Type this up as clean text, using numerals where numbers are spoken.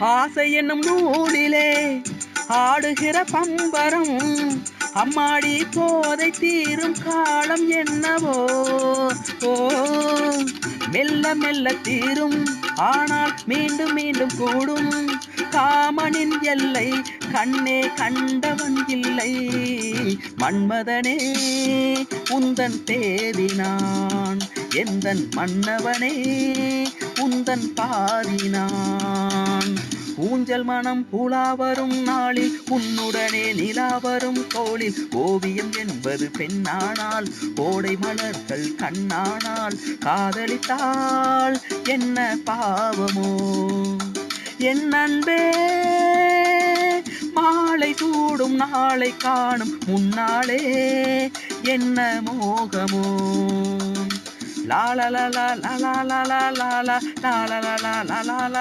ஆசை என்னும் நூலிலே ஆடுகிற பம்பரம் அம்மாடி போதை தீரும் காலம் என்னவோ ஓ மெல்ல மெல்ல தீரும் ஆனால் மீண்டும் மீண்டும் கூடும் காமனின் எல்லை கண்ணே கண்டவன் இல்லை மன்மதனே உந்தன் தேடினான் எந்தன் மன்னவனே உந்தன் பாதினான் ஊஞ்சல் மனம் புலாவரும் நாளில் உன்னுடனே நிலாவரும் தோளில் ஓவியம் என்பது பெண்ணானால் கோடை மலர்கள் கண்ணானால் காதலித்தால் என்ன பாவமோ என் அன்பே மாலை சூடும் நாளை காணும் முன்னாலே என்ன மோகமோ லா லா லா லா லா லா லா லா லா லா லா லா லா லா